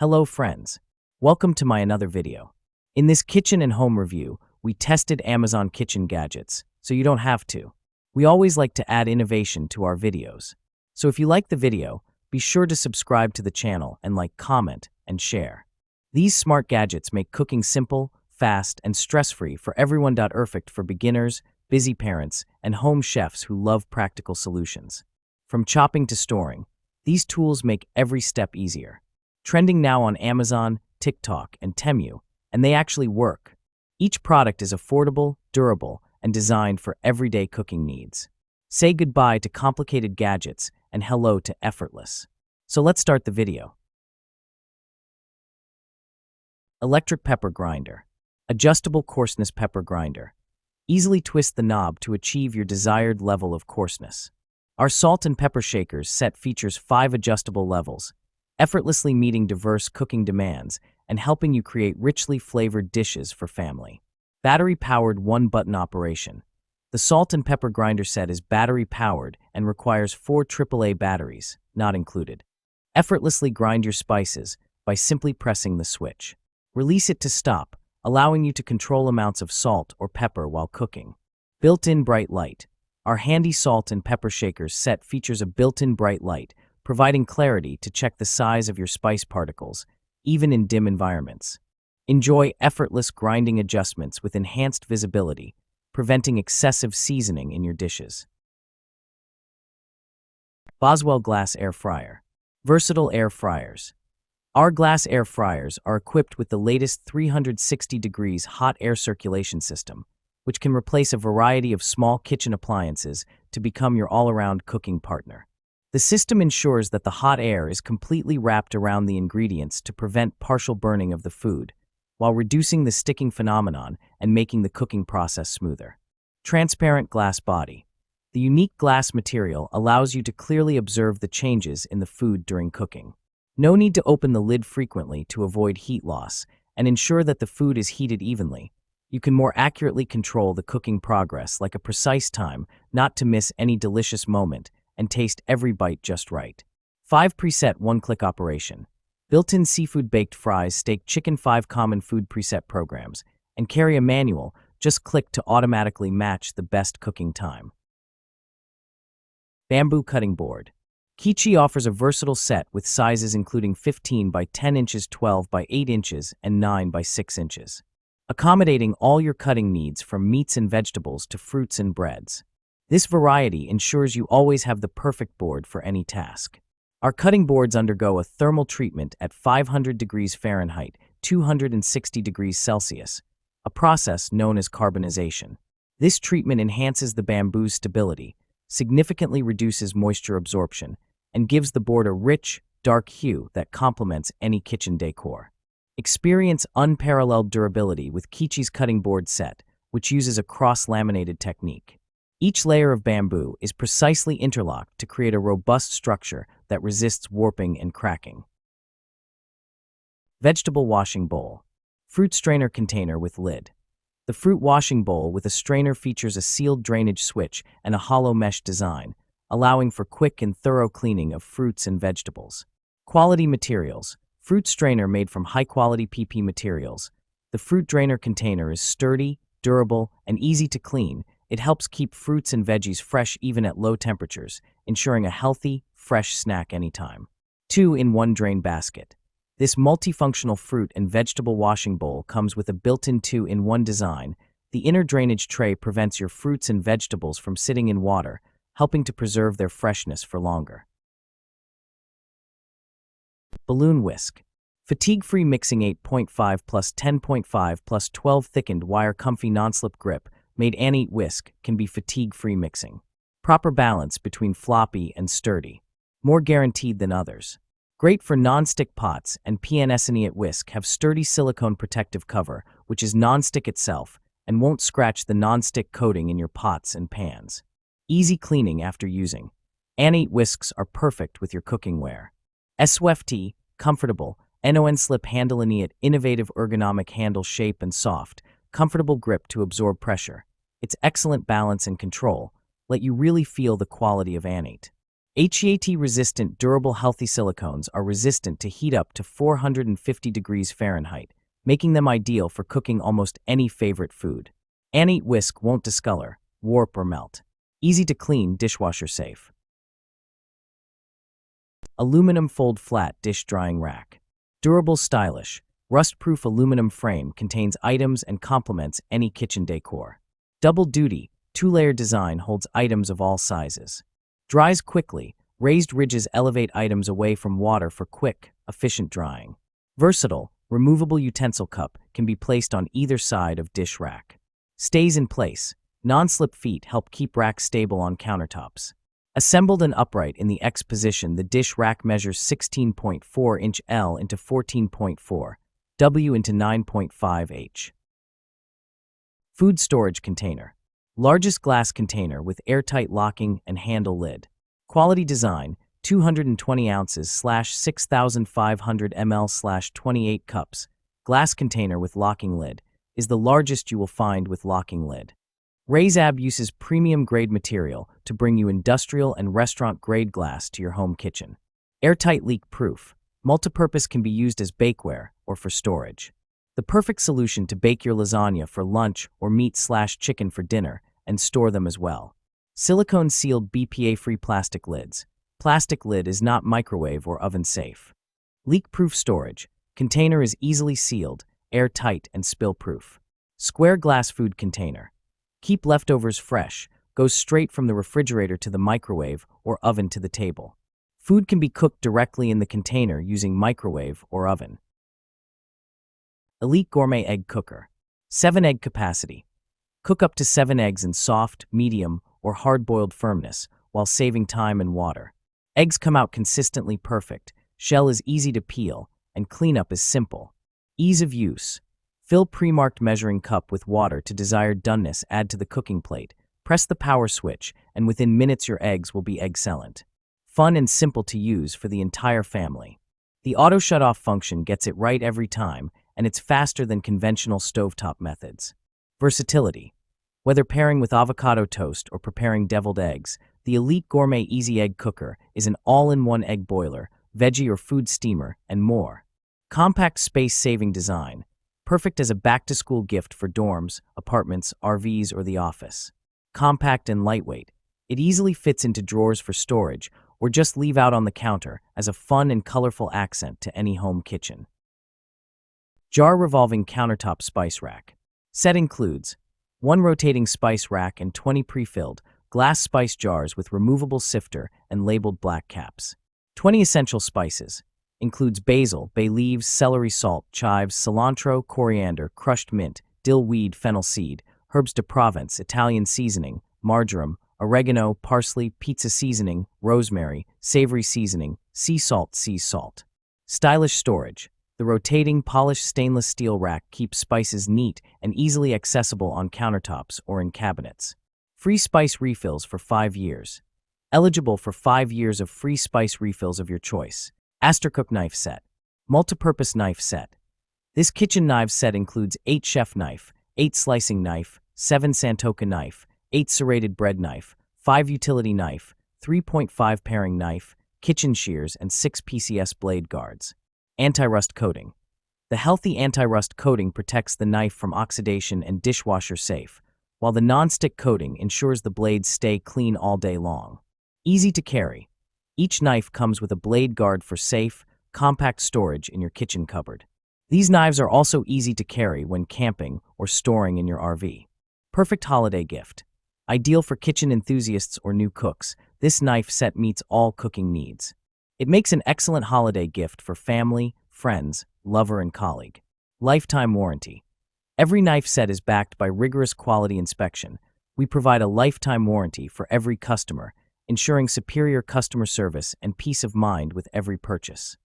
Hello friends, welcome to my another video. In this kitchen and home review, we tested Amazon kitchen gadgets, so you don't have to. We always like to add innovation to our videos. So if you like the video, be sure to subscribe to the channel and comment, and share. These smart gadgets make cooking simple, fast, and stress-free for everyone. Perfect for beginners, busy parents, and home chefs who love practical solutions. From chopping to storing, these tools make every step easier. Trending now on Amazon, TikTok, and Temu, and they actually work. Each product is affordable, durable, and designed for everyday cooking needs. Say goodbye to complicated gadgets and hello to effortless. So let's start the video. Electric pepper grinder. Adjustable coarseness pepper grinder. Easily twist the knob to achieve your desired level of coarseness. Our salt and pepper shakers set features 5 adjustable levels, effortlessly meeting diverse cooking demands and helping you create richly flavored dishes for family. Battery-powered one-button operation. The salt and pepper grinder set is battery-powered and requires 4 AAA batteries, not included. Effortlessly grind your spices by simply pressing the switch. Release it to stop, allowing you to control amounts of salt or pepper while cooking. Built-in bright light. Our handy salt and pepper shakers set features a built-in bright light, providing clarity to check the size of your spice particles, even in dim environments. Enjoy effortless grinding adjustments with enhanced visibility, preventing excessive seasoning in your dishes. Boswell Glass Air Fryer. Versatile air fryers. Our glass air fryers are equipped with the latest 360 degrees hot air circulation system, which can replace a variety of small kitchen appliances to become your all-around cooking partner. The system ensures that the hot air is completely wrapped around the ingredients to prevent partial burning of the food, while reducing the sticking phenomenon and making the cooking process smoother. Transparent glass body. The unique glass material allows you to clearly observe the changes in the food during cooking. No need to open the lid frequently to avoid heat loss and ensure that the food is heated evenly. You can more accurately control the cooking progress like a precise time, not to miss any delicious moment, and taste every bite just right. 5 preset one-click operation. Built-in seafood baked fries, steak, chicken. 5 common food preset programs, and carry a manual. Just click to automatically match the best cooking time. Bamboo cutting board. Kichi offers a versatile set with sizes including 15 by 10 inches, 12 by 8 inches, and 9 by 6 inches. Accommodating all your cutting needs from meats and vegetables to fruits and breads. This variety ensures you always have the perfect board for any task. Our cutting boards undergo a thermal treatment at 500 degrees Fahrenheit, 260 degrees Celsius, a process known as carbonization. This treatment enhances the bamboo's stability, significantly reduces moisture absorption, and gives the board a rich, dark hue that complements any kitchen decor. Experience unparalleled durability with Kichi's cutting board set, which uses a cross-laminated technique. Each layer of bamboo is precisely interlocked to create a robust structure that resists warping and cracking. Vegetable washing bowl. Fruit strainer container with lid. The fruit washing bowl with a strainer features a sealed drainage switch and a hollow mesh design, allowing for quick and thorough cleaning of fruits and vegetables. Quality materials. Fruit strainer made from high-quality PP materials. The fruit drainer container is sturdy, durable, and easy to clean. It helps keep fruits and veggies fresh even at low temperatures, ensuring a healthy, fresh snack anytime. 2-in-1 drain basket. This multifunctional fruit and vegetable washing bowl comes with a built-in 2-in-1 design. The inner drainage tray prevents your fruits and vegetables from sitting in water, helping to preserve their freshness for longer. Balloon whisk. Fatigue-free mixing 8.5 plus 10.5 plus 12 thickened wire comfy non-slip grip made Annie whisk can be fatigue-free mixing. Proper balance between floppy and sturdy. More guaranteed than others. Great for non-stick pots, and PNSNE at whisk have sturdy silicone protective cover, which is non-stick itself and won't scratch the non-stick coating in your pots and pans. Easy cleaning after using. Annie whisks are perfect with your cooking ware. SWFT, comfortable, non-slip handle at innovative ergonomic handle shape and soft, comfortable grip to absorb pressure. Its excellent balance and control let you really feel the quality of Annie. HEAT-resistant durable healthy silicones are resistant to heat up to 450 degrees Fahrenheit, making them ideal for cooking almost any favorite food. Anti-whisk won't discolor, warp, or melt. Easy to clean, dishwasher safe. Aluminum fold flat dish drying rack. Durable, stylish, rust-proof aluminum frame contains items and complements any kitchen decor. Double duty, two-layer design holds items of all sizes. Dries quickly, raised ridges elevate items away from water for quick, efficient drying. Versatile, removable utensil cup can be placed on either side of dish rack. Stays in place, non-slip feet help keep rack stable on countertops. Assembled and upright in the X position, the dish rack measures 16.4 inch L into 14.4 W into 9.5 H. Food storage container. Largest glass container with airtight locking and handle lid. Quality design, 220 ounces / 6,500 ml / 28 cups. Glass container with locking lid is the largest you will find with locking lid. RaisAb uses premium grade material to bring you industrial and restaurant grade glass to your home kitchen. Airtight, leak proof. Multipurpose, can be used as bakeware or for storage. The perfect solution to bake your lasagna for lunch or meat/chicken for dinner and store them as well. Silicone sealed BPA-free plastic lids. Plastic lid is not microwave or oven safe. Leak-proof storage. Container is easily sealed, airtight, and spill-proof. Square glass food container. Keep leftovers fresh. Goes straight from the refrigerator to the microwave or oven to the table. Food can be cooked directly in the container using microwave or oven. Elite Gourmet Egg Cooker. 7-egg capacity. Cook up to 7 eggs in soft, medium, or hard-boiled firmness while saving time and water. Eggs come out consistently perfect, shell is easy to peel, and cleanup is simple. Ease of use. Fill pre-marked measuring cup with water to desired doneness, add to the cooking plate, press the power switch, and within minutes your eggs will be excellent. Fun and simple to use for the entire family. The auto shut-off function gets it right every time, and it's faster than conventional stovetop methods. Versatility. Whether pairing with avocado toast or preparing deviled eggs, the Elite Gourmet Easy Egg Cooker is an all-in-one egg boiler, veggie or food steamer, and more. Compact, space-saving design. Perfect as a back-to-school gift for dorms, apartments, RVs, or the office. Compact and lightweight. It easily fits into drawers for storage or just leave out on the counter as a fun and colorful accent to any home kitchen. Jar revolving countertop spice rack. Set includes 1 rotating spice rack and 20 pre-filled glass spice jars with removable sifter and labeled black caps. 20 essential spices. Includes basil, bay leaves, celery salt, chives, cilantro, coriander, crushed mint, dill weed, fennel seed, herbs de Provence, Italian seasoning, marjoram, oregano, parsley, pizza seasoning, rosemary, savory seasoning, sea salt, sea salt. Stylish storage. The rotating, polished stainless steel rack keeps spices neat and easily accessible on countertops or in cabinets. Free spice refills for 5 years. Eligible for 5 years of free spice refills of your choice. Astercook knife set. Multipurpose knife set. This kitchen knives set includes 8 chef knife, 8 slicing knife, 7 Santoka knife, 8 serrated bread knife, 5 utility knife, 3.5 paring knife, kitchen shears, and 6 PCS blade guards. Anti-rust coating. The healthy anti-rust coating protects the knife from oxidation and dishwasher safe, while the non-stick coating ensures the blades stay clean all day long. Easy to carry. Each knife comes with a blade guard for safe, compact storage in your kitchen cupboard. These knives are also easy to carry when camping or storing in your RV. Perfect holiday gift. Ideal for kitchen enthusiasts or new cooks, this knife set meets all cooking needs. It makes an excellent holiday gift for family, friends, lover, and colleague. Lifetime warranty. Every knife set is backed by rigorous quality inspection. We provide a lifetime warranty for every customer, ensuring superior customer service and peace of mind with every purchase.